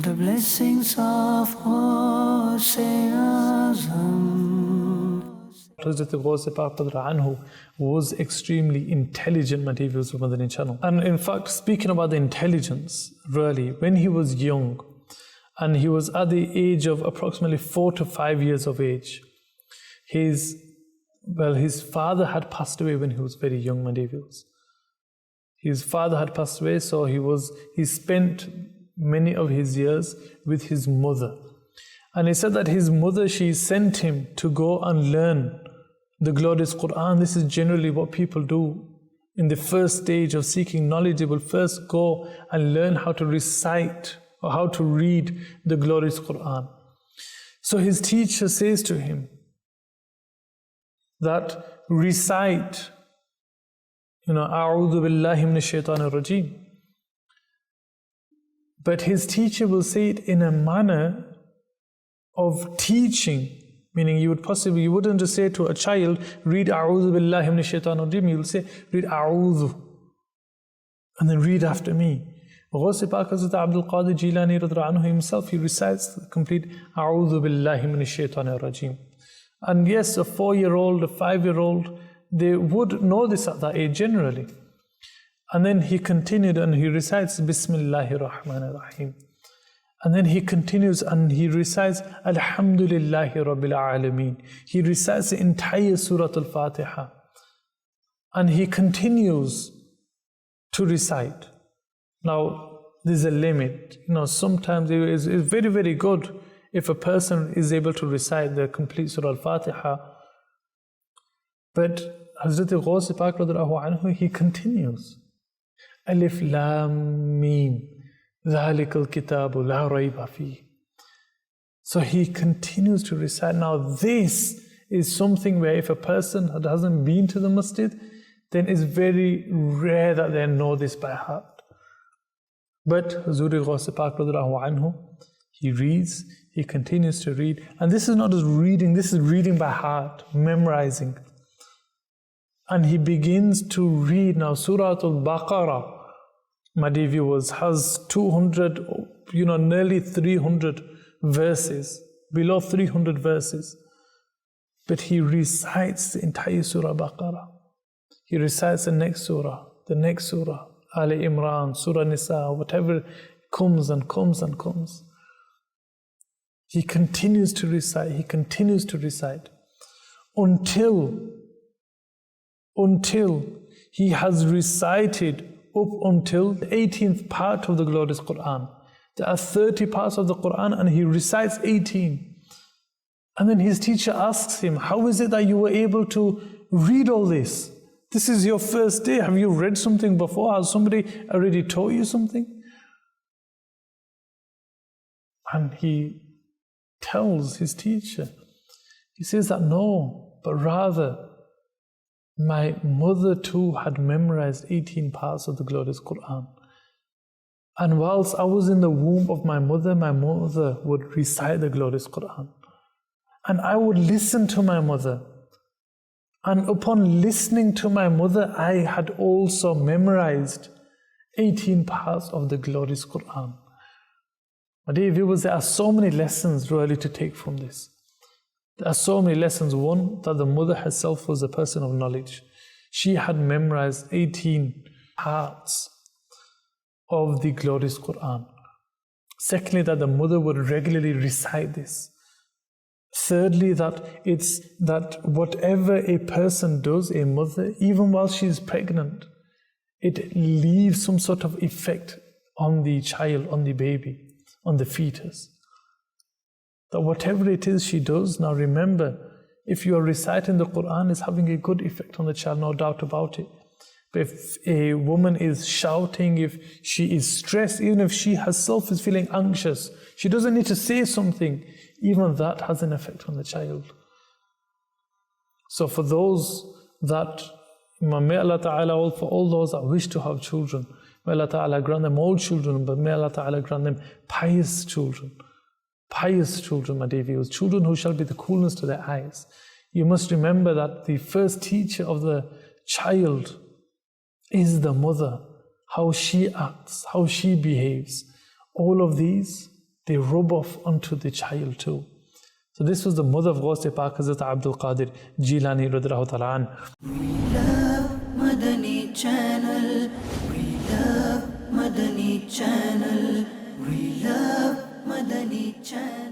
The blessings of Hazrat Ghaus Pak anhu was extremely intelligent, my dear viewers of Madani Channel. And in fact, speaking about the intelligence, really, when he was young, and he was at the age of approximately 4 to 5 years of age, his father had passed away when he was very young, my dear viewers. His father had passed away, so he spent many of his years with his mother. And he said that his mother, she sent him to go and learn the glorious Quran. This is generally what people do in the first stage of seeking knowledge. They will first go and learn how to recite or how to read the glorious Quran. So his teacher says to him that recite, A'udhu billahi minash shaitanir rajeem. But his teacher will say it in a manner of teaching, meaning you wouldn't just say to a child, read A'udhu billahi minash shaitanir rajeem. You will say, read A'udhu, and then read after me. Ghaus Pak Hazrat Abdul Qadir Jilani radhiyallahu anhu himself, he recites the complete A'udhu billahi minash shaitanir rajeem. And yes, a 4-year-old, a 5-year-old, they would know this at that age generally. And then he continued and he recites Bismillahir Rahmanir Rahim. And then he continues and he recites Alhamdulillahi Rabbil Alameen. He recites the entire Surah Al-Fatiha. And he continues to recite. Now, there's a limit. Sometimes it is very, very good if a person is able to recite the complete Surah Al-Fatiha. But Hazrat Ghaus Pak radhiyallahu anhu, he continues. Alif Lam Mim, Dhalikal Kitabu La Rayba Fi. So he continues to recite. Now this is something where if a person hasn't been to the masjid, then it's very rare that they know this by heart. But Hazrat Ghaus Pak radhiyallahu anhu, he reads, he continues to read. And this is not just reading, this is reading by heart, memorizing. And he begins to read now Surah Al-Baqarah, my dear viewers, has 200, nearly 300 verses, below 300 verses. But he recites the entire Surah Baqarah. He recites the next Surah, Ali Imran, Surah Nisa, whatever comes and comes and comes. He continues to recite, until he has recited up until the 18th part of the glorious Quran. There are 30 parts of the Quran and he recites 18. And then his teacher asks him, how is it that you were able to read all this? This is your first day. Have you read something before? Has somebody already taught you something? And he tells his teacher, he says that no, but rather my mother too had memorized 18 parts of the glorious Quran. And whilst I was in the womb of my mother would recite the glorious Quran. And I would listen to my mother. And upon listening to my mother, I had also memorized 18 parts of the glorious Quran. My dear viewers, there are so many lessons really to take from this. There are so many lessons. One, that the mother herself was a person of knowledge. She had memorized 18 parts of the glorious Quran. Secondly, that the mother would regularly recite this. Thirdly, that whatever a person does, a mother, even while she is pregnant, it leaves some sort of effect on the child, on the baby, on the fetus. That whatever it is she does, now remember, if you are reciting the Quran, it's having a good effect on the child, no doubt about it. But if a woman is shouting, if she is stressed, even if she herself is feeling anxious, she doesn't need to say something, even that has an effect on the child. So for those that, may Allah Ta'ala, for all those that wish to have children, may Allah Ta'ala grant them all children, but may Allah Ta'ala grant them pious children. Pious children, my dear viewers, children who shall be the coolness to their eyes. You must remember that the first teacher of the child is the mother, how she acts, how she behaves. All of these they rub off onto the child too. So this was the mother of Ghaus Pak Hazrat Abdul Qadir Jilani radhiyallahu ta'ala an. We love Madani Channel. We love Madani Channel. We love Madani Channel.